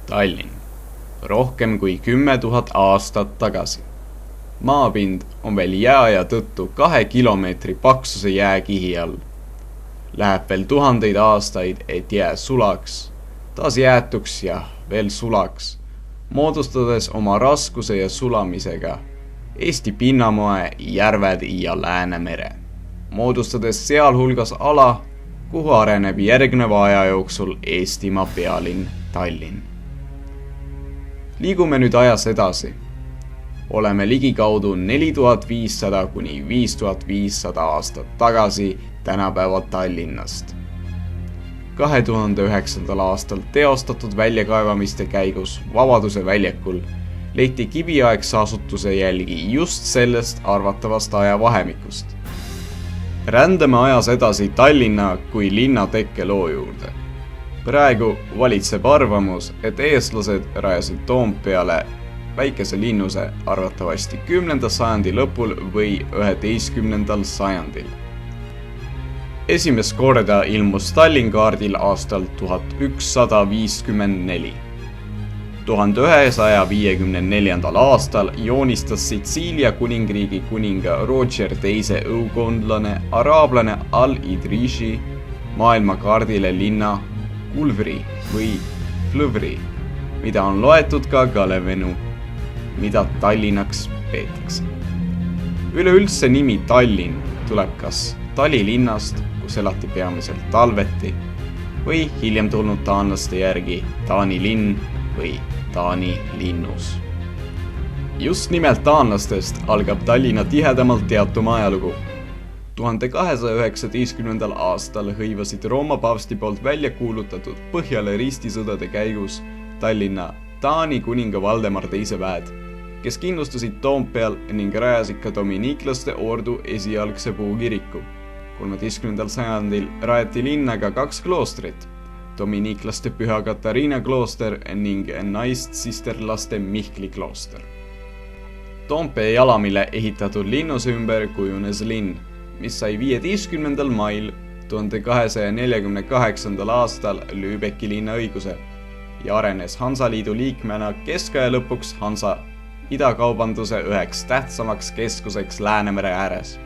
Tallinn. Rohkem kui 10 000 aastat tagasi. Maapind on veel jääaja tõttu 2 kilomeetri paksuse jääkihi all. Läheb veel tuhandeid aastaid, et jää sulaks, taas jäätuks ja veel sulaks, moodustades oma raskuse ja sulamisega Eesti pinnamoe, järved ja Läänemere, moodustades sealhulgas ala, kuhu areneb järgneva aja jooksul Eestimaa pealinn Tallinn. Liigume nüüd ajas edasi. Oleme ligikaudu 4500 kuni 5500 aastat tagasi tänapäeva Tallinnast. 2009. aastal teostatud väljakaevamiste käigus Vabaduse väljakul leiti kiviaegse asutuse jälgi just sellest arvatavast ajavahemikust. Rändame ajas edasi Tallinna kui linna tekkeloo juurde. Praegu valitseb arvamus, et eestlased rajasid Toompeale väikese linnuse arvatavasti 10. sajandi lõpul või 11. sajandil. Esimest korda ilmus Tallinn kaardil aastal 1154. 1154. aastal joonistas Sitsiilia kuningriigi kuninga Roger II õukondlane araablane Al-Idrishi maailmakaardile linna Kulvri või Flõvri, mida on loetud ka Galevenu, mida Tallinnaks peetakse. Üleüldse nimi Tallinn tuleb kas Tali linnast, kus elati peamiselt talveti, või hiljem tulnud taanlaste järgi Taani linn või Taani linnus. Just nimelt taanlastest algab Tallinna tihedamalt teatuma ajalugu. 1219. aastal hõivasid Rooma paavsti poolt välja kuulutatud Põhjala ristisõdade käigus Tallinna Taani kuninga Valdemar II väed, kes kindlustasid Toompeal ning rajasid ka dominiiklaste ordu esialgse puukiriku. 13. sajandil rajati linna ka 2 kloostrit, dominiiklaste Püha Katariina klooster ning naistsisterlaste Mihkli klooster. Toompea jalamile ehitatud linnuse ümber kujunes linn, mis sai 15. mail 1248. aastal Lübecki linna õiguse ja arenes Hansaliidu liikmena keskaja lõpuks Hansa idakaubanduse üheks tähtsamaks keskuseks Läänemere ääres.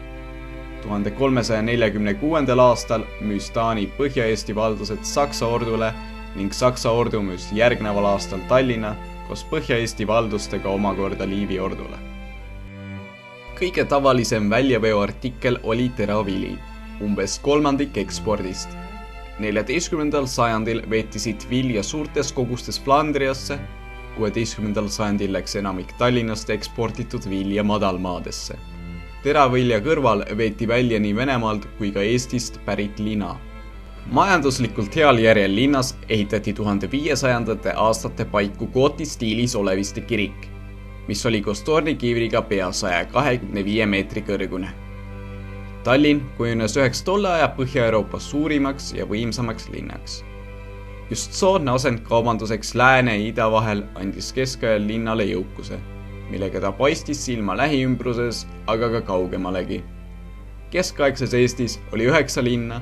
1346. aastal müüs Taani Põhja-Eesti valdused Saksa ordule ning Saksa ordu müüs järgneval aastal Tallinna koos Põhja-Eesti valdustega omakorda Liivi ordule. Kõige tavalisem väljaveoartikkel oli teravili, umbes 1/3 ekspordist. 14. sajandil veeti siit vilja suurtes kogustes Flandriasse, 16. sajandil läks enamik Tallinnast eksportitud vilja madalmaadesse. Teravilja kõrval veeti välja nii Venemaalt kui ka Eestist pärit lina. Majanduslikult heal järjel linnas ehitati 1500. aastate paiku gootistiilis Oleviste kirik, mis oli koos tornikivriga pea 125 meetri kõrgune. Tallinn kujunes üheks tolle aja Põhja-Euroopa suurimaks ja võimsamaks linnaks. Just soodne asend kaubanduseks lääne ja ida vahel andis keskajal linnale jõukuse, millega ta paistis silma lähiümbruses, aga ka kaugemalegi. Keskaegses Eestis oli 9 linna,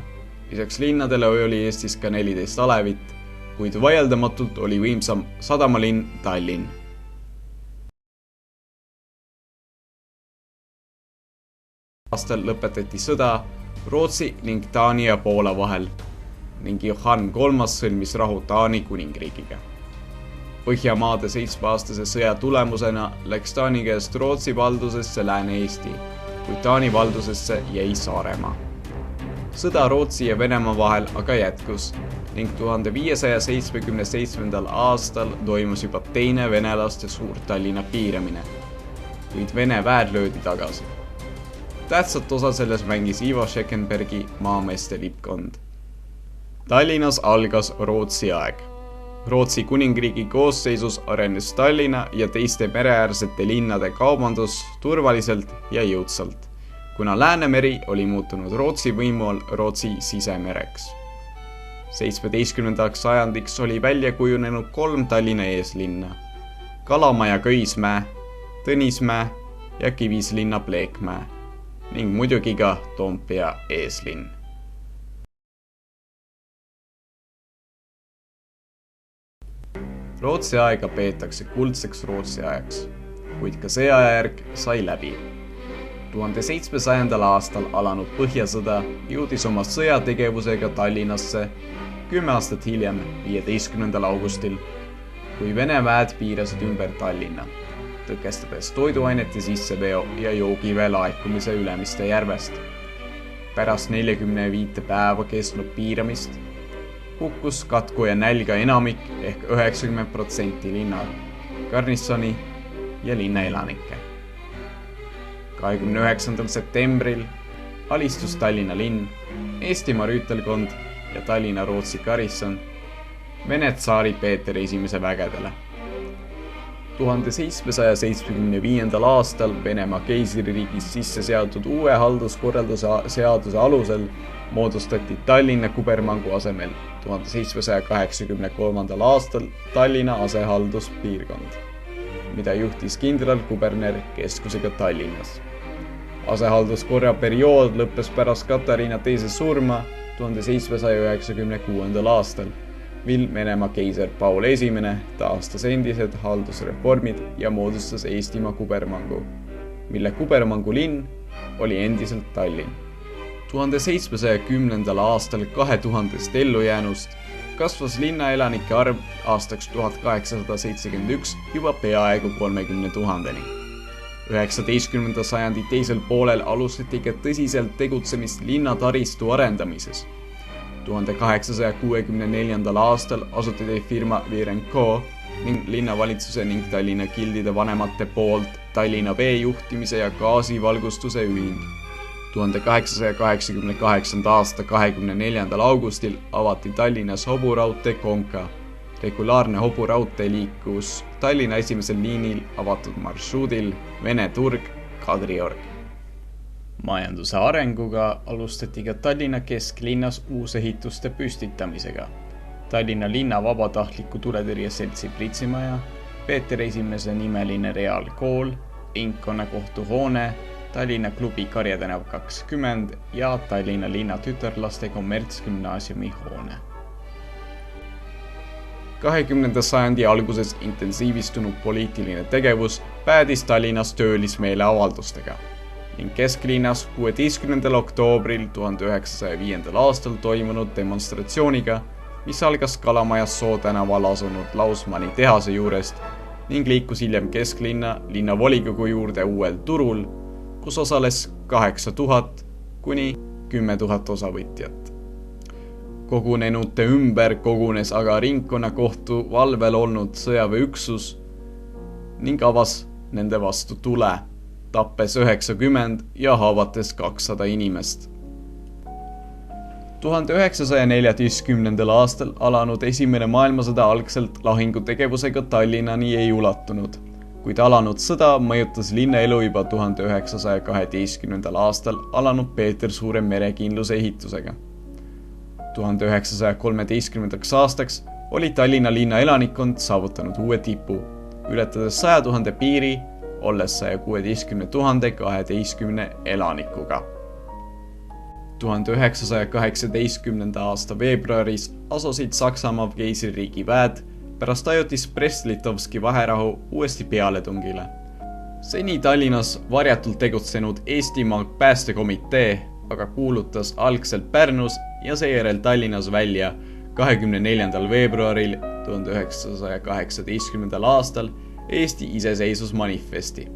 lisaks linnadele oli Eestis ka 14 alevit, kuid vaieldamatult oli võimsam sadamalinn Tallinn. Aastal lõpetati sõda Rootsi ning Taani ja Poola vahel ning Johann III sõlmis rahu Taani kuningriigiga. Põhjamaade 7-aastase sõja tulemusena läks Taani käest Rootsi valdusesse Lääne-Eesti, kuid Taani valdusesse jäi Saaremaa. Sõda Rootsi ja Venemaa vahel aga jätkus ning 1577. aastal toimus juba teine venelaste Suur-Tallinna piiramine, kuid Vene väed löödi tagasi. Tähtsat osa selles mängis Ivo Schenkenbergi maameeste lipkond. Tallinnas algas Rootsi aeg. Rootsi kuningriigi koosseisus arenes Tallinna ja teiste mereäärsete linnade kaubandus turvaliselt ja jõudsalt, kuna Läänemeri oli muutunud Rootsi võimu all Rootsi sisemereks. 17. sajandiks oli välja kujunenud 3 Tallinna eeslinna: Kalamaja Köismäe, Tõnismäe ja Kivislinna Pleekmäe ning muidugi ka Toompea eeslinn. Rootsi aega peetakse kuldseks Rootsi ajaks, kuid ka see ajajärg sai läbi. 1700. aastal alanud Põhjasõda jõudis oma sõjategevusega Tallinnasse 10 aastat hiljem, 15. augustil, kui Vene väed piirasid ümber Tallinna, tõkestades toiduainete sisseveo ja joogivee laekumise Ülemiste järvest. Pärast 45 päeva kestnud piiramist hukkus katku ja nälga enamik ehk 90% linna garnisoni ja linna elanikke. 29. septembril alistus Tallinna linn, Eestimaa rüütelkond ja Tallinna Rootsi garisson Vene tsaari Peeter I vägedele. 1775. aastal Venemaa keisririigis sisse seatud uue halduskorralduse seaduse alusel moodustati Tallinna kubermangu asemel 1783. aastal Tallinna asehalduspiirkond, mida juhtis kindralkuberner keskusega Tallinnas. Asehalduskorra periood lõppes pärast Katariina teise surma 1796. aastal, mil Venemaa keiser Paul I taastas endised haldusreformid ja moodustas Eestimaa kubermangu, mille kubermangu linn oli endiselt Tallinn. 1710. aastal 2000 ellujäänust kasvas linna elanike arv aastaks 1871 juba peaaegu 30 000-ni. 19. sajandi teisel poolel alustati ka tõsiselt tegutsemist linnataristu arendamises. 1864. aastal asutati firma Virenco ning linnavalitsuse ning Tallinna gildide vanemate poolt Tallinna vee juhtimise ja gaasivalgustuse ühing. 1888. aasta 24. augustil avati Tallinnas hoburaudtee Konka. Regulaarne hoburaudtee liikus Tallinna esimesel liinil avatud marsruudil Vene turg Kadriorg. Majanduse arenguga alustati ka Tallinna kesklinnas uusehituste püstitamisega. Tallinna linna vabatahtliku tuletõrje seltsi Pritsimaja, Peeter I nimeline reaalkool, ringkonnakohtu hoone, Tallinna klubi Karja tänav 20 ja Tallinna linna tütarlaste kommertsgümnaasiumi hoone. 20. sajandi alguses intensiivistunud poliitiline tegevus päädis Tallinnas töölismeeleavaldustega ning kesklinnas 16. oktoobril 1905. aastal toimunud demonstratsiooniga, mis algas Kalamajas Soo tänaval asunud Lausmanni tehase juurest ning liikus hiljem kesklinna linnavolikogu juurde Uuel turul, kus osales 8000 kuni 10 000 osavõtjat. Kogunenute ümber kogunes aga ringkonnakohtu valvel olnud sõjaväeüksus ning avas nende vastu tule, tappes 90 ja haavates 200 inimest. 1914. aastal alanud Esimene maailmasõda algselt lahingutegevusega Tallinnani ei ulatunud, kuid alanud sõda mõjutas linna elu juba 1912. aastal alanud Peeter Suure merekindluse ehitusega. 1913. aastaks oli Tallinna linna elanikkond saavutanud uue tipu, ületades 100 000 piiri, olles 116 012 elanikuga. 1918. aasta veebruaris asusid Saksamaa keisririigi väed pärast ajutist Brest-Litovski vaherahu uuesti pealetungile. Seni Tallinnas varjatult tegutsenud Eestimaa päästekomitee aga kuulutas algselt Pärnus ja seejärel Tallinnas välja 24. veebruaril 1918. aastal Eesti iseseisvusmanifesti.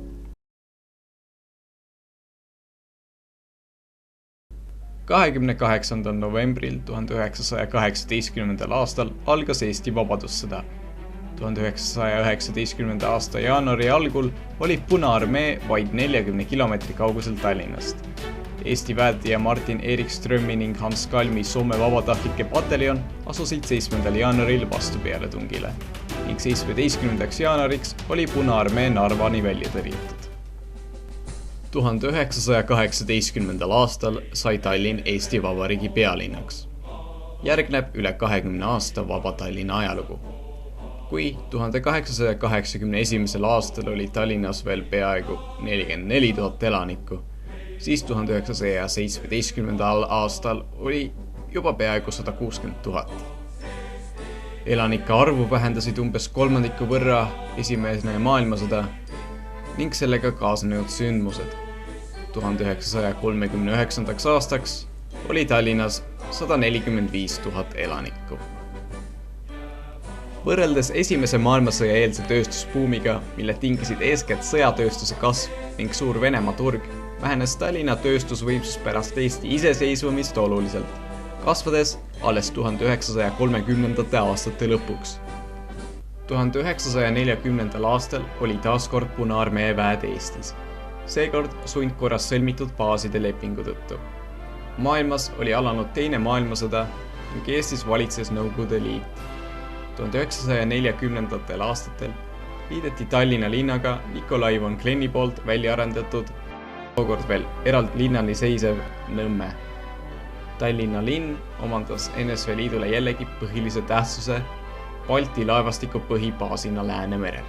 28. novembril 1918. aastal algas Eesti vabadussõda. 1919. aasta jaanuari algul oli Punaarmee vaid 40 kilomeetri kaugusel Tallinnast. Eesti väed ja Martin Erikströmi ning Hans Kalmi Soome vabatahtlike pataljon asusid 7. jaanuaril vastupealetungile ning 17. jaanuariks oli Punaarmee Narvani välja tõrjutud. 1918. aastal sai Tallinn Eesti Vabariigi pealinnaks. Järgneb üle 20 aasta vaba Tallinna ajalugu. Kui 1881. aastal oli Tallinnas veel peaaegu 44 000 elanikku, siis 1917. aastal oli juba peaaegu 160 000. Elanike arvu vähendasid umbes kolmandiku võrra esimene maailmasõda ning sellega kaasnenud sündmused. 1939. aastaks oli Tallinnas 145 000 elanikku. Võrreldes esimese maailmasõja eelse tööstusbuumiga, mille tingisid eeskätt sõjatööstuse kasv ning suur Venemaa turg, vähenes Tallinna tööstusvõimsus pärast Eesti iseseisvumist oluliselt, kasvades alles 1930. aastate lõpuks. 1940. aastal oli taaskord Punaarmee väed Eestis, seekord sundkorras sõlmitud baaside lepingu tõttu. Maailmas oli alanud teine maailmasõda ning Eestis valitses Nõukogude Liit. 1940. aastatel liideti Tallinna linnaga Nikolai von Klenni poolt välja arendatud, tookord veel eraldi linnani seisev Nõmme. Tallinna linn omandas NSV Liidule jällegi põhilise tähtsuse Balti laevastiku põhibaasina Läänemerel.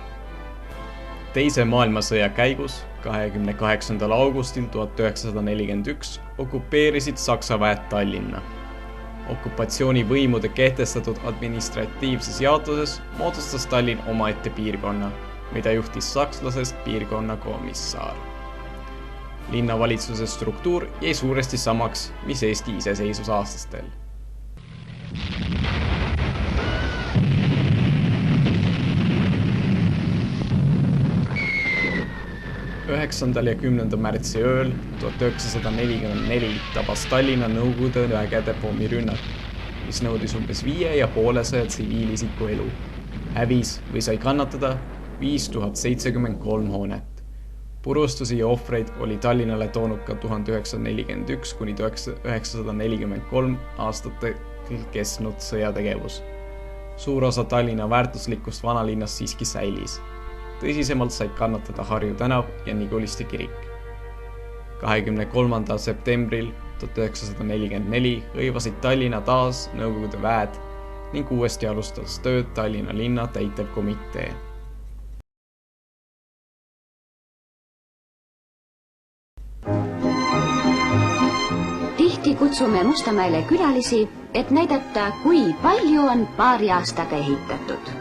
Teise maailmasõja käigus 28. augustil 1941 okupeerisid Saksa väed Tallinna. Okupatsioonivõimude kehtestatud administratiivses jaotuses moodustas Tallinn omaette piirkonna, mida juhtis sakslasest piirkonna komissar. Linnavalitsuse struktuur jäi suuresti samaks, mis Eesti iseseisvusaastastel. 9. ja 10. märtsi ööl 1944 tabas Tallinna Nõukogude vägede pommirünnak, mis nõudis umbes 550 tsiviilisiku elu. Hävis või sai kannatada 5073 hoonet. Purustusi ja ohvreid oli Tallinnale toonud ka 1941 kuni 1943 aastatel kestnud sõjategevus. Suur osa Tallinna väärtuslikust vanalinnast siiski säilis. Tõsisemalt said kannatada Harju tänav ja Niguliste kirik. 23. septembril 1944 hõivasid Tallinna taas Nõukogude väed ning uuesti alustas tööd Tallinna linna täitevkomitee. Tihti kutsume Mustamäele külalisi, et näidata, kui palju on paari aastaga ehitatud.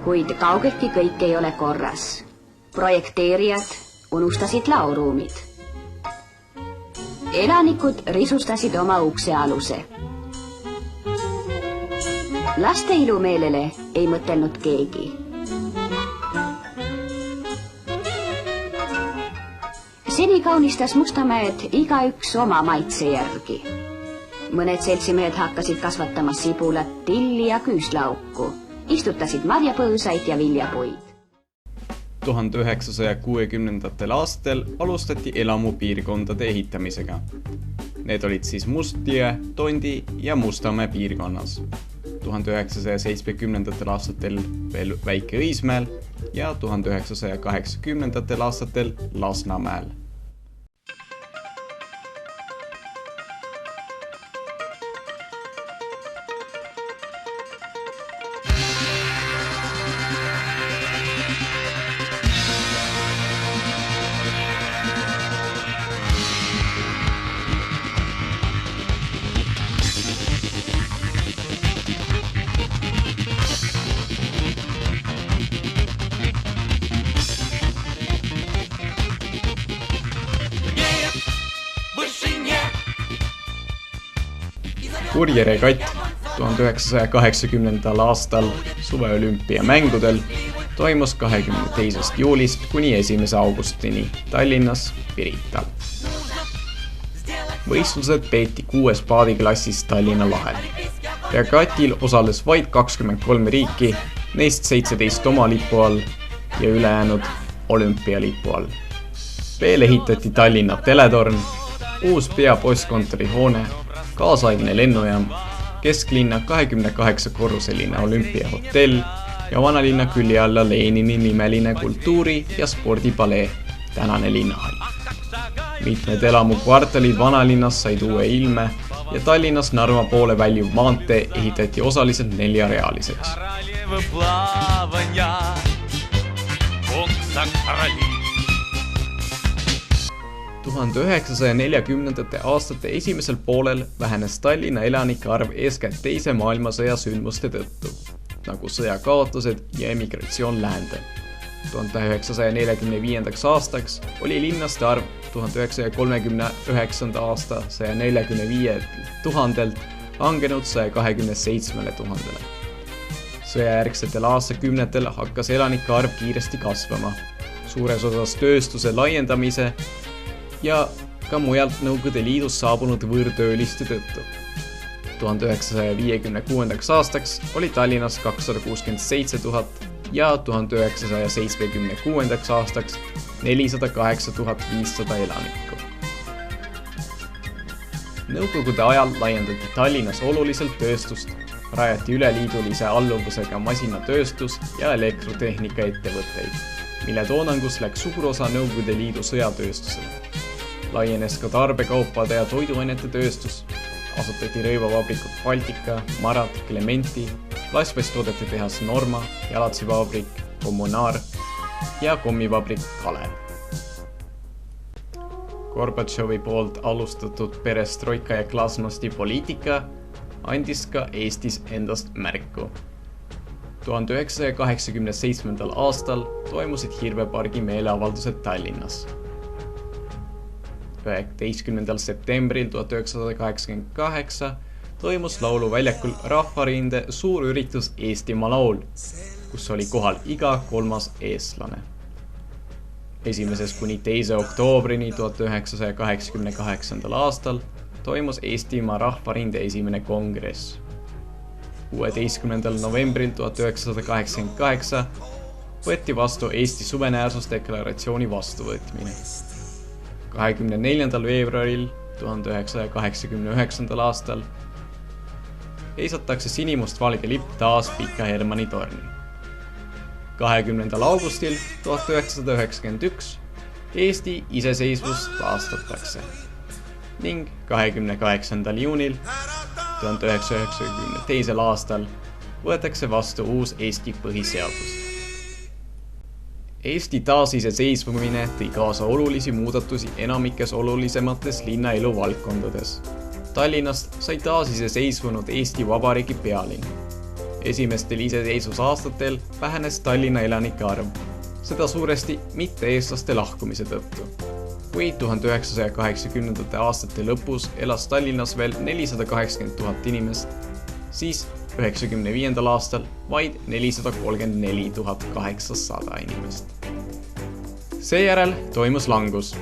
Kuid kaugeltki kõik ei ole korras. Projekteerijad unustasid laoruumid. Elanikud risustasid oma uksealuse. Laste ilumeelele ei mõtelnud keegi. Seni kaunistas Mustamäed igaüks oma maitse järgi. Mõned seltsimehed hakkasid kasvatama sibulat, tilli ja küüslauku. Istutasid marjapõõsaid ja viljapuid. 1960. aastatel alustati elamupiirkondade ehitamisega. Need olid siis Mustjõe, Tondi ja Mustamäe piirkonnas. 1970. aastatel veel Väike Õismäel ja 1980. aastatel Lasnamäel. Kurjärve katt 1980. aastal suveolümpiamängudel toimus 22. juulist kuni 1. augustini Tallinnas Pirital. Võistlused peeti 6 paadiklassis Tallinna lahel. Regatil osales vaid 23 riiki, neist 17 oma lipu all ja ülejäänud olümpialipu all. Veel ehitati Tallinna teletorn, uus peapostkontori hoone, kaasaegne lennujaam, kesklinna 28-korruseline olümpiahotell ja vanalinna külje alla Lenini nimeline kultuuri- ja spordipalee, tänane linnahall. Mitmed elamukvartalid vanalinnas said uue ilme ja Tallinnas Narva poole väljuv maantee ehitati osaliselt 4-realiseks. 1940. aastate esimesel poolel vähenes Tallinna elanike arv eeskätt teise maailmasõja sündmuste tõttu, nagu sõjakaotused ja emigratsioon läände. 1945. aastaks oli linnaste arv 1939. aasta 145 000 langenud 127 000. Sõjajärgsetel aastakümnetel hakkas elanike arv kiiresti kasvama, suures osas tööstuse laiendamise ja ka mujalt Nõukogude Liidus saabunud võõrtööliste tõttu. 1956. aastaks oli Tallinnas 267 000 ja 1976. aastaks 408 500 elanikku. Nõukogude ajal laiendati Tallinnas oluliselt tööstust, rajati üleliidulise alluvusega masinatööstus ja elektrotehnika ettevõtteid, mille toonangus läks suur osa Nõukogude Liidu sõjatööstusele. Laienes ka tarbekaupade ja toiduainete tööstus, asutati rõivavabrikud Baltika, Marat, Clementi, plastmasstoodete tehas Norma, jalatsivabrik Kommunaar ja kommivabrik Kalev. Gorbatšovi poolt alustatud perestroika ja glasnosti poliitika andis ka Eestis endast märku. 1987. aastal toimusid Hirvepargi meeleavaldused Tallinnas. 19. septembril 1988 toimus lauluväljakul Rahvarinde suur üritus Eestimaa laul, kus oli kohal iga kolmas eestlane. 1. kuni 2. oktoobrini 1988. aastal toimus Eestimaa Rahvarinde esimene kongress. 16. novembril 1988 võeti vastu Eesti suveräänsusdeklaratsiooni vastuvõtmine. 24. veebruaril 1989. aastal heisatakse sinimustvalge lipp taas Pika Hermanni torni. 20. augustil 1991 Eesti iseseisvus taastatakse ning 28. juunil 1992. aastal võetakse vastu uus Eesti põhiseadus. Eesti taasiseseisvumine tõi kaasa olulisi muudatusi enamikes olulisemates linnaelu valdkondades. Tallinnast sai taasiseseisvunud Eesti Vabariigi pealinn. Esimestel iseseisvusaastatel vähenes Tallinna elanike arv, seda suuresti mitte-eestlaste lahkumise tõttu. Kui 1980. aastate lõpus elas Tallinnas veel 480 000 inimest, siis 1995. aastal vaid 434 800 inimest. Seejärel toimus langus.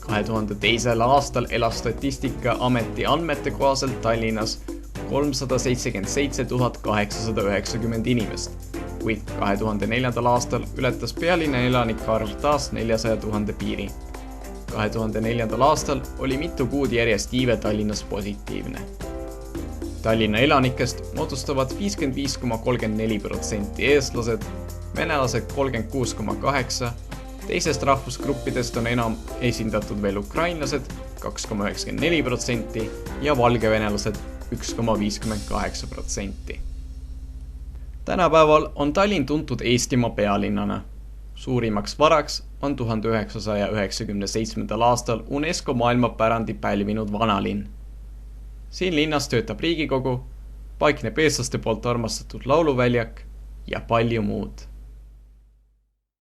2002. aastal elas Statistikaameti andmete kohaselt Tallinnas 377 890 inimest, kuid 2004. aastal ületas pealinna elanike arv taas 400 000 piiri. 2004. aastal oli mitu kuud järjest iive Tallinnas positiivne. Tallinna elanikest moodustavad 55,34% eestlased, venelased 36,8%, teisest rahvusgruppidest on enam esindatud veel ukrainlased 2,94% ja valgevenelased 1,58%. Tänapäeval on Tallinn tuntud Eestimaa pealinnana. Suurimaks varaks on 1997. aastal UNESCO maailmapärandi pälvinud vanalinn. Siin linnas töötab Riigikogu, paikneb eestlaste poolt armastatud lauluväljak ja palju muud.